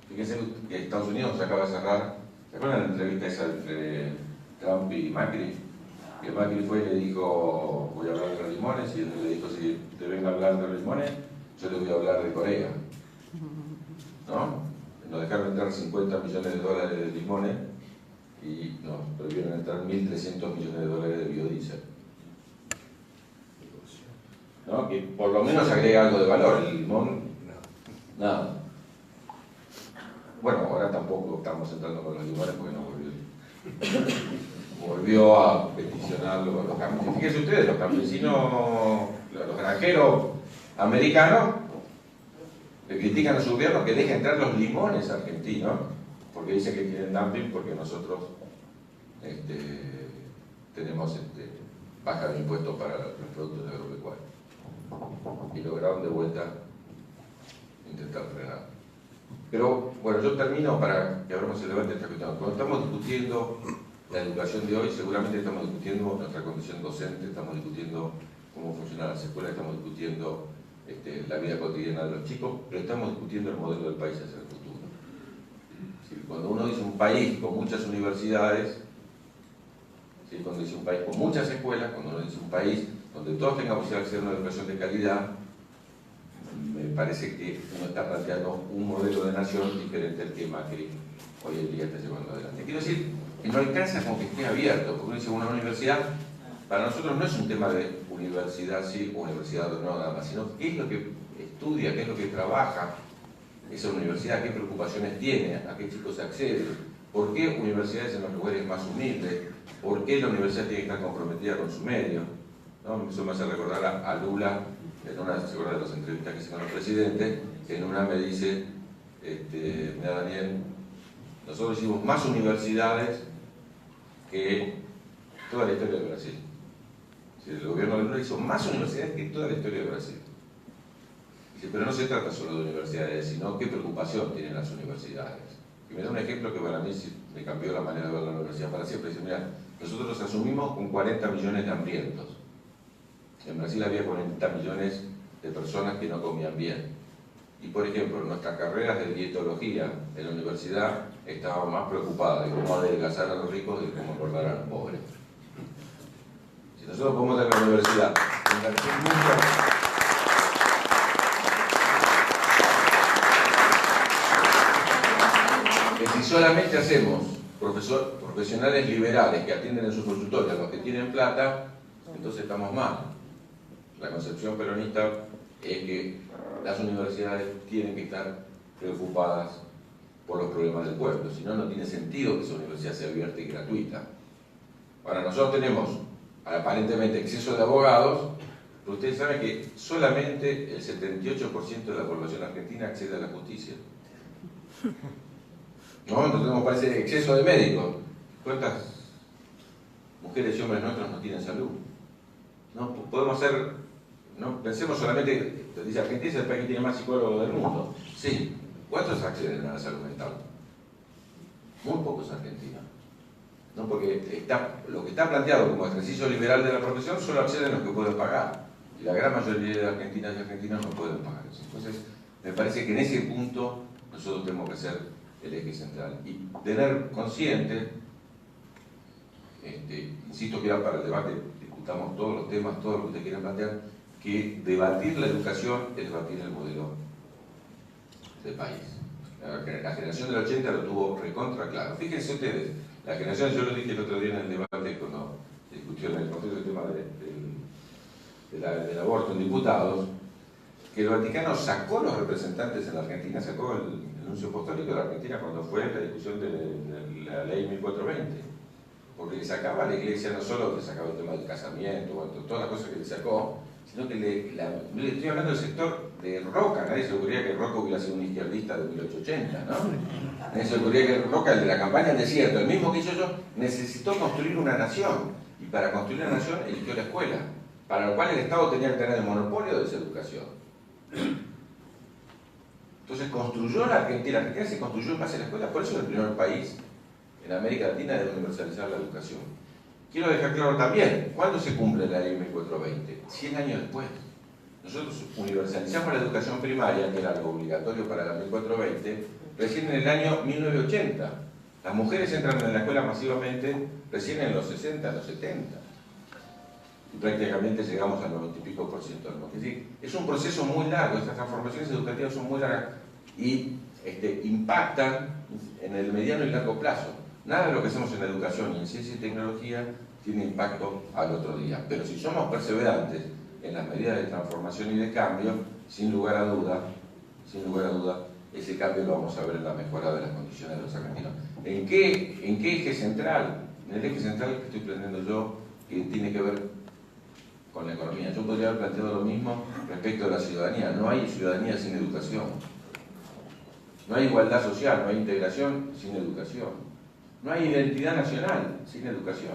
Fíjense que Estados Unidos acaba de cerrar, ¿se acuerdan de la entrevista esa entre Trump y Macri? Que Macri fue y le dijo, voy a hablar de los limones, y él le dijo, si te vengo a hablar de los limones, yo les voy a hablar de Corea. ¿No? Nos dejaron entrar 50 millones de dólares de limones y nos prohibieron entrar 1.300 millones de dólares de biodiesel. ¿No? Que por lo menos agrega algo de valor, el limón, nada. Bueno, ahora tampoco estamos entrando con los limones porque no volvió a peticionar los campesinos. Fíjense ustedes, los campesinos, los granjeros americanos le critican a su gobierno que deja entrar los limones argentinos porque dicen que tienen dumping porque nosotros tenemos baja de impuestos para los productos agropecuarios. Y lograron de vuelta intentar frenar. Pero bueno, yo termino para que abramos el debate de esta cuestión. Cuando estamos discutiendo la educación de hoy, seguramente estamos discutiendo nuestra condición docente, estamos discutiendo cómo funcionan las escuelas, estamos discutiendo la vida cotidiana de los chicos, pero estamos discutiendo el modelo del país hacia el futuro. ¿Sí? Cuando uno dice un país con muchas universidades, ¿sí? Cuando dice un país con muchas escuelas, cuando uno dice un país donde todos tengamos acceso a una educación de calidad, me parece que uno está planteando un modelo de nación diferente al que Macri hoy en día está llevando adelante. Quiero decir que no alcanza con que esté abierto, porque uno dice una universidad, para nosotros no es un tema de universidad sí o universidad no nada más, sino qué es lo que estudia, qué es lo que trabaja esa universidad, qué preocupaciones tiene, a qué chicos accede, por qué universidades en los lugares más humildes, por qué la universidad tiene que estar comprometida con su medio, ¿no? Eso me hace recordar a Lula, en una de las entrevistas que hice con el presidente, que en una me dice, mira Daniel, nosotros hicimos más universidades que toda la historia de Brasil. El gobierno de Lula hizo más universidades que toda la historia de Brasil. Dice, pero no se trata solo de universidades, sino qué preocupación tienen las universidades. Y me da un ejemplo que para mí me cambió la manera de ver la universidad para siempre. Dice, mira, nosotros asumimos con 40 millones de hambrientos. En Brasil había 40 millones de personas que no comían bien. Y por ejemplo, en nuestras carreras de dietología en la universidad estábamos más preocupados de cómo adelgazar a los ricos y de cómo engordar a los pobres. Si nosotros podemos en la universidad invertir mucho, que si solamente hacemos profesionales liberales que atienden en sus consultorios a los que tienen plata, entonces estamos mal. La concepción peronista es que las universidades tienen que estar preocupadas por los problemas del pueblo, si no, no tiene sentido que esa universidad sea abierta y gratuita. Ahora, nosotros tenemos aparentemente exceso de abogados, pero ustedes saben que solamente el 78% de la población argentina accede a la justicia. ¿No? Entonces nos parece exceso de médicos. ¿Cuántas mujeres y hombres nuestros no tienen salud? No podemos hacer, no pensemos solamente, dice Argentina es el país que tiene más psicólogos del mundo. Sí, ¿cuántos acceden a la salud mental? Muy pocos argentinos. ¿No? Porque lo que está planteado como ejercicio liberal de la profesión solo acceden los que pueden pagar. Y la gran mayoría de argentinas y argentinos no pueden pagar eso. Entonces, me parece que en ese punto nosotros tenemos que ser el eje central. Y tener consciente, insisto que era para el debate, discutamos todos los temas, todo lo que ustedes quieran plantear, que debatir la educación es debatir el modelo de país. La generación del 80 lo tuvo recontra claro. Fíjense ustedes, la generación, yo lo dije el otro día en el debate cuando se discutió en el Congreso el tema del aborto en diputados, que el Vaticano sacó los representantes en la Argentina, sacó el nuncio apostólico de la Argentina cuando fue la discusión de la ley 1420, porque le sacaba a la Iglesia, no solo le sacaba el tema del casamiento, todas las cosas que le sacó, sino que le estoy hablando del sector de Roca. Nadie se ocurría que Roca hubiera sido un izquierdista de 1880, ¿no? Nadie se ocurría que Roca, el de la campaña del desierto, el mismo que hizo yo, necesitó construir una nación, y para construir una nación eligió la escuela, para lo cual el Estado tenía que tener el monopolio de esa educación. Entonces construyó la Argentina se construyó en base a la escuela, por eso es el primer país en América Latina de universalizar la educación. Quiero dejar claro también, ¿cuándo se cumple la ley 1420? 100 años después. Nosotros universalizamos la educación primaria, que era algo obligatorio para la 1420, recién en el año 1980. Las mujeres entran en la escuela masivamente recién en los 60, en los 70. Y prácticamente llegamos al 90 y pico %. Es decir, es un proceso muy largo, estas transformaciones educativas son muy largas y impactan en el mediano y largo plazo. Nada de lo que hacemos en la educación y en ciencia y tecnología tiene impacto al otro día. Pero si somos perseverantes en las medidas de transformación y de cambio, sin lugar a duda, ese cambio lo vamos a ver en la mejora de las condiciones de los argentinos. ¿En qué eje central? En el eje central que estoy planteando yo, que tiene que ver con la economía. Yo podría haber planteado lo mismo respecto de la ciudadanía. No hay ciudadanía sin educación. No hay igualdad social, no hay integración sin educación. No hay identidad nacional sin educación.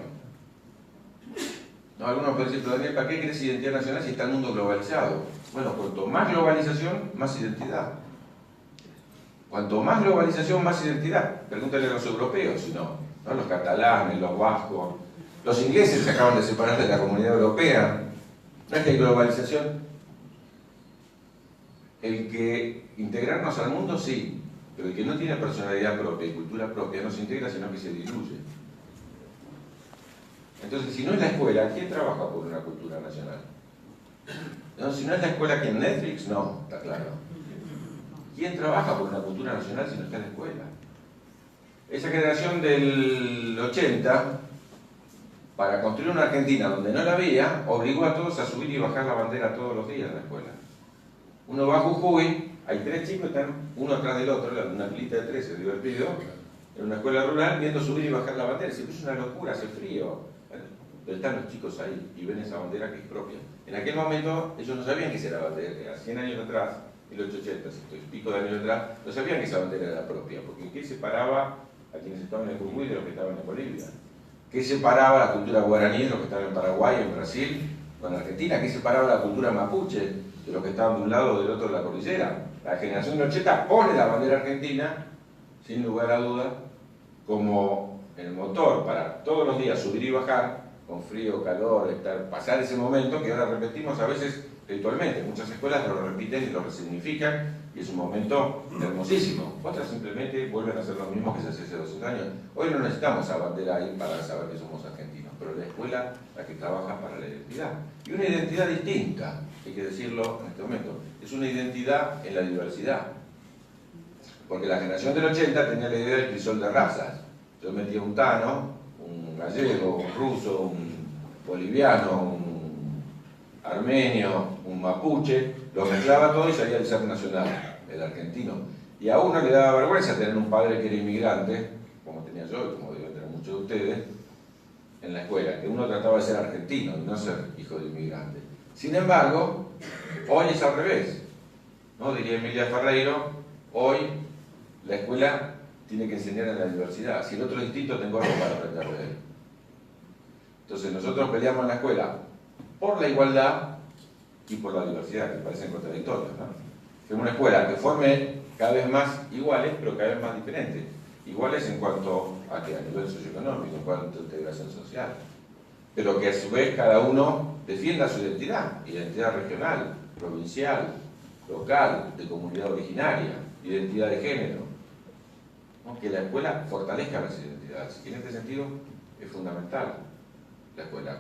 No, algunos pueden decir, pero Daniel, ¿para qué querés identidad nacional si está el mundo globalizado? Bueno, cuanto más globalización, más identidad. Cuanto más globalización, más identidad. Pregúntale a los europeos, si no, los catalanes, los vascos, los ingleses se acaban de separar de la Comunidad Europea. No es que hay globalización. El que integrarnos al mundo, sí. Pero el que no tiene personalidad propia y cultura propia no se integra, sino que se diluye. Entonces, si no es la escuela, ¿quién trabaja por una cultura nacional? No, si no es la escuela, ¿quién? Netflix, no, está claro. ¿Quién trabaja por una cultura nacional si no está en la escuela? Esa generación del 80, para construir una Argentina donde no la había, obligó a todos a subir y bajar la bandera todos los días en la escuela. Uno va a Jujuy, hay 3 chicos, están uno atrás del otro, una filita de 13, divertido, en una escuela rural, viendo subir y bajar la bandera. Es una locura, hace frío. Pero están los chicos ahí y ven esa bandera que es propia. En aquel momento ellos no sabían que esa era la bandera, 100 años atrás, 1880, pico de años atrás, no sabían que esa bandera era propia, porque ¿qué separaba a quienes estaban en Jujuy de los que estaban en Bolivia? ¿Qué separaba la cultura guaraní de los que estaban en Paraguay, en Brasil, o en Argentina? ¿Qué separaba la cultura mapuche de los que estaban de un lado o del otro de la cordillera? La generación del 80 pone la bandera argentina, sin lugar a duda, como el motor para todos los días subir y bajar, con frío, calor, pasar ese momento que ahora repetimos a veces ritualmente. Muchas escuelas lo repiten y lo resignifican y es un momento hermosísimo. Otras simplemente vuelven a hacer lo mismo que se hacía hace 200 años. Hoy no necesitamos esa bandera ahí para saber que somos argentinos, pero la escuela la que trabaja para la identidad. Y una identidad distinta, hay que decirlo en este momento, es una identidad en la diversidad. Porque la generación del 80 tenía la idea del crisol de razas. Yo metía un tano, un gallego, un ruso, un boliviano, un armenio, un mapuche, lo mezclaba todo y salía el ser nacional, el argentino. Y a uno le daba vergüenza tener un padre que era inmigrante, como tenía yo y como deben tener muchos de ustedes, en la escuela, que uno trataba de ser argentino y no ser hijo de inmigrante. Sin embargo, hoy es al revés, ¿no? Diría Emilia Ferreiro, hoy la escuela tiene que enseñar en la diversidad. Si el otro distinto, tengo algo para aprender de él. Entonces nosotros peleamos en la escuela por la igualdad y por la diversidad, que parecen contradictorios, ¿no? Que una escuela que forme cada vez más iguales, pero cada vez más diferentes. Iguales en cuanto a que a nivel socioeconómico, en cuanto a integración social. Pero que a su vez cada uno defienda su identidad regional, provincial, local, de comunidad originaria, identidad de género. ¿No? Que la escuela fortalezca las identidades. Y en este sentido es fundamental la escuela.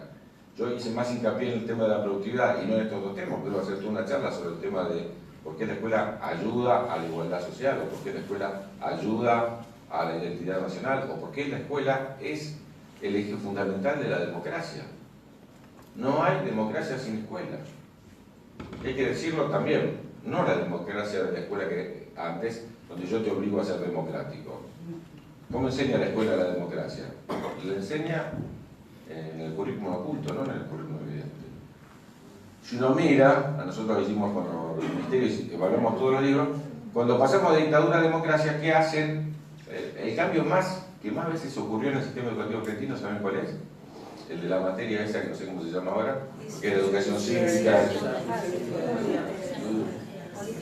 Yo hice más hincapié en el tema de la productividad y no en estos dos temas, pero voy a hacer toda una charla sobre el tema de por qué la escuela ayuda a la igualdad social, o por qué la escuela ayuda a la identidad nacional, o por qué la escuela es el eje fundamental de la democracia. No hay democracia sin escuela. Hay que decirlo también. no la democracia de la escuela que antes, donde yo te obligo a ser democrático. ¿Cómo enseña la escuela la democracia? La enseña en el currículum oculto, no en el currículum evidente. Si uno mira, a nosotros lo hicimos con los ministerios, evaluamos todos los libros, cuando pasamos de dictadura a democracia, ¿qué hacen? El cambio que más veces ocurrió en el sistema educativo argentino, ¿saben cuál es? El de la materia esa, que no sé cómo se llama ahora, que es la educación cívica.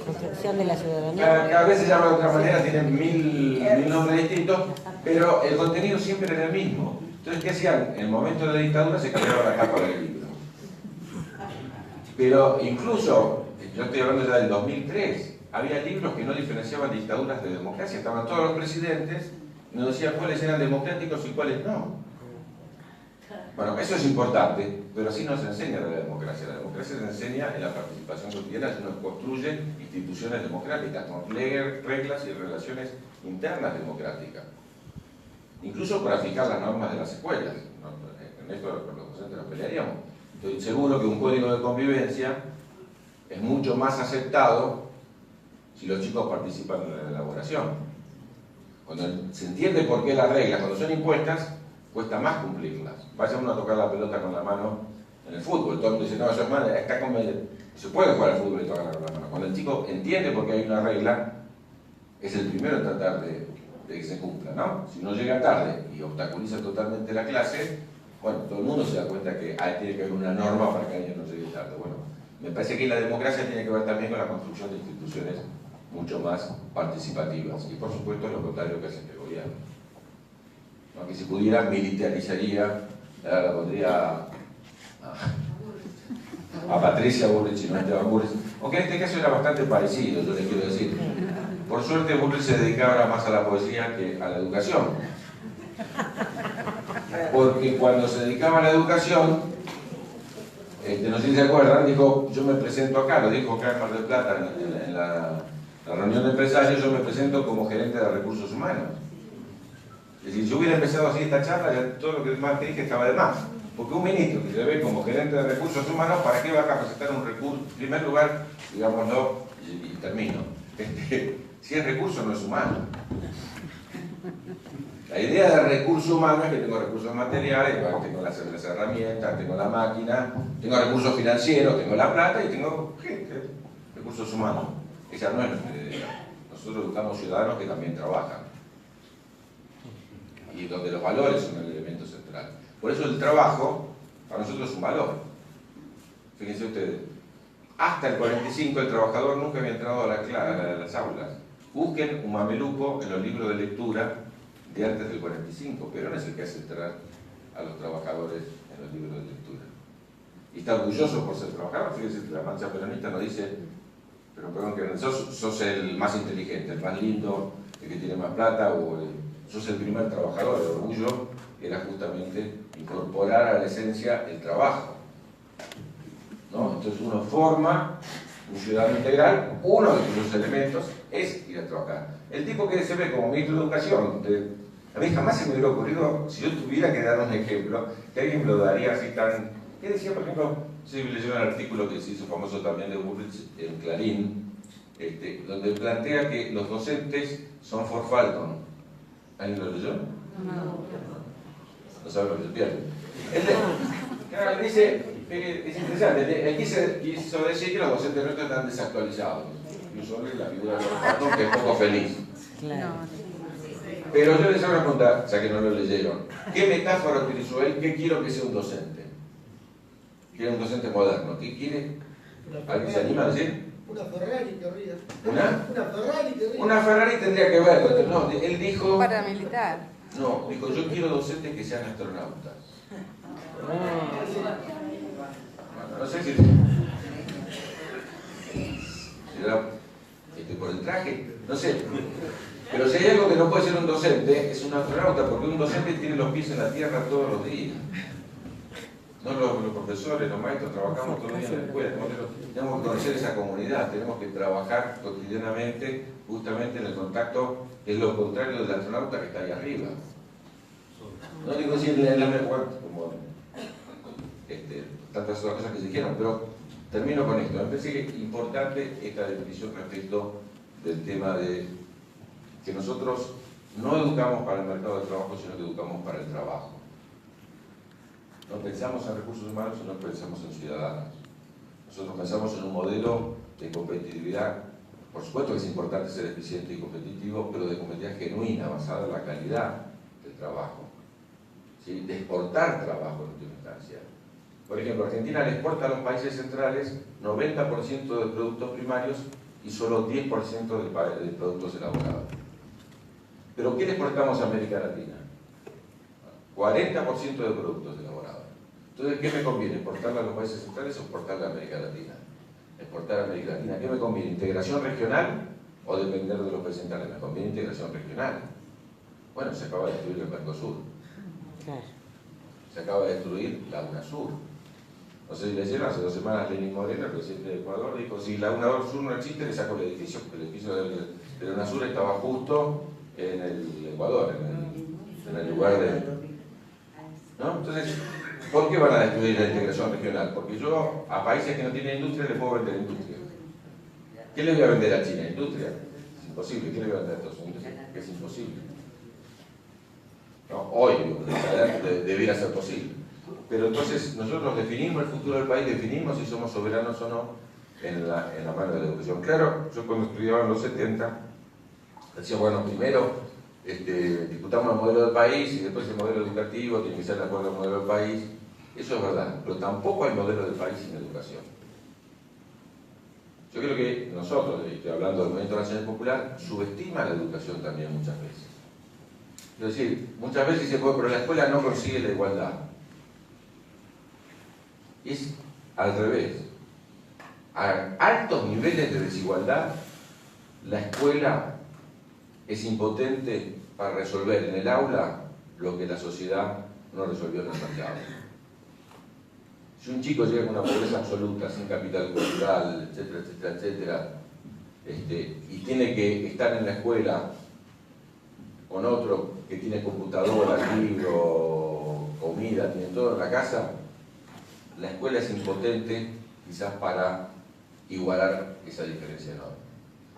Construcción de la ciudadanía. Cada vez se llama de otra manera, tienen mil nombres distintos, pero el contenido siempre era el mismo. Entonces, ¿qué hacían? En el momento de la dictadura se cambiaba la capa del libro. Pero incluso, yo estoy hablando ya del 2003, había libros que no diferenciaban dictaduras de democracia. Estaban todos los presidentes y nos decían cuáles eran democráticos y cuáles no. Bueno, eso es importante, pero así no se enseña la democracia. La democracia se enseña en la participación cotidiana, si uno construye instituciones democráticas con reglas y relaciones internas democráticas. Incluso para fijar las normas de las escuelas. En esto con los docentes nos pelearíamos. Estoy seguro que un código de convivencia es mucho más aceptado si los chicos participan en la elaboración. Cuando se entiende por qué las reglas, cuando son impuestas, cuesta más cumplirlas. Vaya uno a tocar la pelota con la mano en el fútbol. Todo el mundo dice, no, eso es malo, está con se puede jugar al fútbol y tocarla con la mano. Cuando el chico entiende por qué hay una regla, es el primero en tratar de que se cumpla, ¿no? Si uno llega tarde y obstaculiza totalmente la clase, bueno, todo el mundo se da cuenta que tiene que haber una norma para que alguien no llegue tarde. Bueno, me parece que la democracia tiene que ver también con la construcción de instituciones mucho más participativas. Y por supuesto lo contrario que hace este gobierno. ¿No? Que si pudiera, militarizaría, la pondría a Patricia Bullrich y no a Esteban Bullrich. Aunque en este caso era bastante parecido, yo les quiero decir. Por suerte Bullrich se dedicaba ahora más a la poesía que a la educación. Porque cuando se dedicaba a la educación, no sé si se acuerdan, dijo, yo me presento acá, lo dijo acá en Mar del Plata, en la reunión de empresarios, yo me presento como gerente de recursos humanos. Es decir, si yo hubiera empezado así esta charla, ya todo lo que más que dije estaba de más. Porque un ministro que se ve como gerente de recursos humanos, ¿para qué va a capacitar un recurso? En primer lugar, digámoslo, y termino. Si es recurso, no es humano. La idea de recurso humano es que tengo recursos materiales, tengo las herramientas, tengo la máquina, tengo recursos financieros, tengo la plata y tengo gente, recursos humanos. Esa no es nuestra idea. Nosotros educamos ciudadanos que también trabajan. Y donde los valores son el elemento central. Por eso el trabajo, para nosotros es un valor. Fíjense ustedes, hasta el 45 el trabajador nunca había entrado a las aulas. Busquen un mameluco en los libros de lectura de antes del 45, pero no es el que hace entrar a los trabajadores en los libros de lectura. Y está orgulloso por ser trabajador. Fíjense que la mancha peronista nos dice, pero perdón, que sos el más inteligente, el más lindo, el que tiene más plata, o sos el primer trabajador. El orgullo era justamente incorporar a la esencia el trabajo, ¿no? Entonces uno forma un ciudadano integral, uno de sus elementos es ir a trabajar. El tipo que se ve como ministro de Educación, a mí jamás se me hubiera ocurrido, si yo tuviera que dar un ejemplo, que alguien me lo daría así tan... ¿Qué decía, por ejemplo? Sí, leyó un artículo que se hizo famoso también de Bullrich en Clarín, donde plantea que los docentes son for Falcon. ¿Alguien lo leyó? No sabe lo que se pierde. Él dice, es interesante, él quiso decir que los docentes nuestros están desactualizados. Incluso la figura de los Falcon, que es poco feliz. Claro. Pero yo les hago una pregunta, ya que no lo leyeron. ¿Qué metáfora utilizó él? ¿Qué quiero que sea un docente? Quiere un docente moderno. ¿Qué quiere? ¿Alguien se anima a decir? Una Ferrari querría. ¿Una? Una Ferrari querría. Una Ferrari tendría que ver. No, él dijo... Paramilitar. No, dijo, yo quiero docentes que sean astronautas. Bueno, no sé si... ¿Será por el traje? No sé. Pero si hay algo que no puede ser un docente, es un astronauta, porque un docente tiene los pies en la tierra todos los días. No los profesores, los maestros, trabajamos todos los días en la escuela. Tenemos que conocer esa comunidad, tenemos que trabajar cotidianamente justamente en el contacto, que es lo contrario del astronauta que está ahí arriba. No digo decir en la mejor, como tantas otras cosas que se dijeron, pero termino con esto. Me parece que es importante esta definición respecto del tema de que nosotros no educamos para el mercado de trabajo, sino que educamos para el trabajo. No pensamos en recursos humanos, sino pensamos en ciudadanos. Nosotros pensamos en un modelo de competitividad. Por supuesto que es importante ser eficiente y competitivo, pero de competitividad genuina, basada en la calidad del trabajo. ¿Sí? De exportar trabajo en última instancia. Por ejemplo, Argentina le exporta a los países centrales 90% de productos primarios y solo 10% de productos elaborados. ¿Pero qué le exportamos a América Latina? 40% de productos elaborados. Entonces, ¿qué me conviene? ¿Exportarla a los países centrales o exportarla a América Latina? Exportar a América Latina. ¿Qué me conviene? ¿Integración regional o depender de los países centrales? Me conviene integración regional. Bueno, se acaba de destruir el Mercosur. Se acaba de destruir la UNASUR. No sé si leyeron, hace 2 semanas Lenín Moreno, el presidente de Ecuador, dijo: si la UNASUR no existe, le saco el edificio, porque el edificio de la UNASUR estaba justo en el Ecuador, en el lugar de... ¿No? Entonces, ¿por qué van a destruir la integración regional? Porque yo a países que no tienen industria les puedo vender industria. ¿Qué le voy a vender a China? ¿Industria? Es imposible. ¿Qué le voy a vender a Estados Unidos? Que es imposible. ¿No? Hoy, debiera ser posible. Pero entonces nosotros definimos el futuro del país, definimos si somos soberanos o no en la mano de la educación. Claro, yo cuando estudiaba en los 70, decía, bueno, primero discutamos el modelo del país y después el modelo educativo tiene que ser de acuerdo al modelo del país. Eso es verdad, pero tampoco hay modelo del país sin educación. Yo creo que nosotros, estoy hablando del Movimiento Nacional Popular, subestima la educación también muchas veces. Es decir, muchas veces se puede, pero la escuela no consigue la igualdad. Es al revés. A altos niveles de desigualdad, la escuela es impotente para resolver en el aula lo que la sociedad no resolvió en el mercado. Si un chico llega con una pobreza absoluta, sin capital cultural, etcétera, etcétera, etcétera, y tiene que estar en la escuela con otro que tiene computadora, libro, comida, tiene todo en la casa, la escuela es impotente quizás para igualar esa diferencia enorme.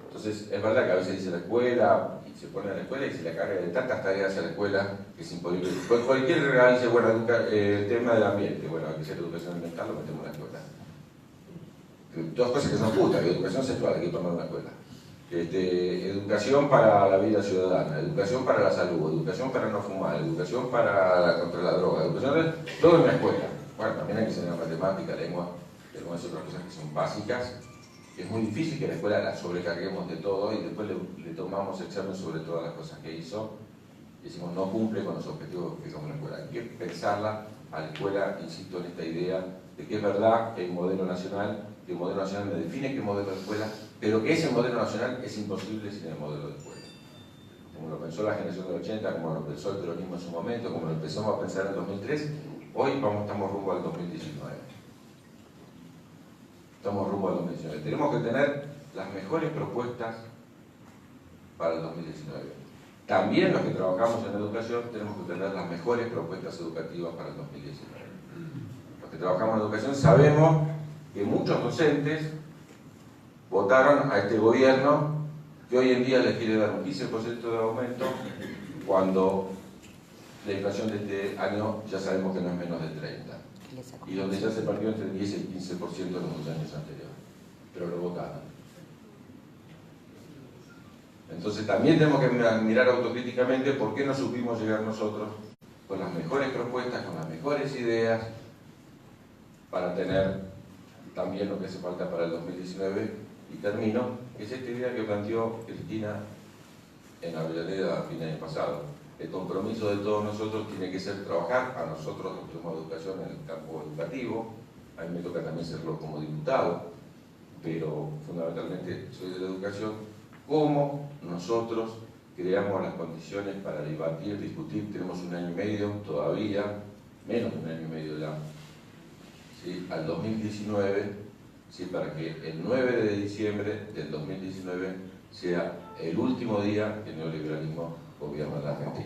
Entonces, es verdad que a veces dice la escuela, y se pone a la escuela y se le carga de tantas tareas a la escuela que es imposible. Pues cualquier regalo dice, bueno, el tema del ambiente, bueno, hay que hacer educación ambiental, lo metemos en la escuela. Dos cosas que son justas, educación sexual, hay que tomar en la escuela. Educación para la vida ciudadana, educación para la salud, educación para no fumar, educación contra la droga, educación, todo en la escuela. Bueno, también hay que enseñar matemática, lengua, algunas otras cosas que son básicas. Es muy difícil que la escuela la sobrecarguemos de todo y después le tomamos examen sobre todas las cosas que hizo y decimos no cumple con los objetivos que fijamos en la escuela. Hay que pensarla a la escuela, insisto en esta idea de que es verdad que hay un modelo nacional, que el modelo nacional me define qué modelo de escuela, pero que ese modelo nacional es imposible sin el modelo de escuela. Como lo pensó la generación del 80, como lo pensó el peronismo en su momento, como lo empezamos a pensar en el 2003, hoy estamos rumbo al 2019. Estamos rumbo al 2019. Tenemos que tener las mejores propuestas para el 2019. También los que trabajamos en educación tenemos que tener las mejores propuestas educativas para el 2019. Los que trabajamos en educación sabemos que muchos docentes votaron a este gobierno que hoy en día les quiere dar un 15% de aumento cuando la inflación de este año ya sabemos que no es menos de 30%. Y donde ya se perdió entre el 10 y el 15% en los 2 años anteriores. Pero lo votaron. Entonces también tenemos que mirar autocríticamente por qué no supimos llegar nosotros con las mejores propuestas, con las mejores ideas, para tener también lo que hace falta para el 2019. Y termino, que es esta idea que planteó Cristina en Avellaneda a fines del año pasado. El compromiso de todos nosotros tiene que ser trabajar, a nosotros los que tenemos educación en el campo educativo, a mí me toca también serlo como diputado, pero fundamentalmente soy de la educación, cómo nosotros creamos las condiciones para debatir, discutir. Tenemos 1 año y medio todavía, menos de 1 año y medio ya, ¿sí? Al 2019, ¿sí? Para que el 9 de diciembre del 2019 sea el último día que el neoliberalismo gobierna la Argentina.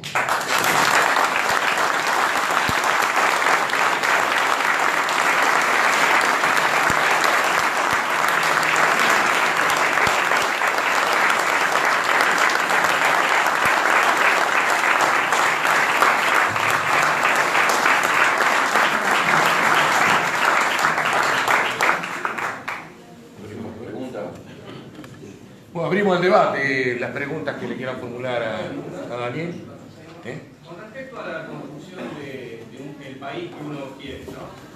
Bueno, abrimos el debate, las preguntas que le quieran formular a Daniel. Con respecto a la construcción del país que uno quiere, ¿no?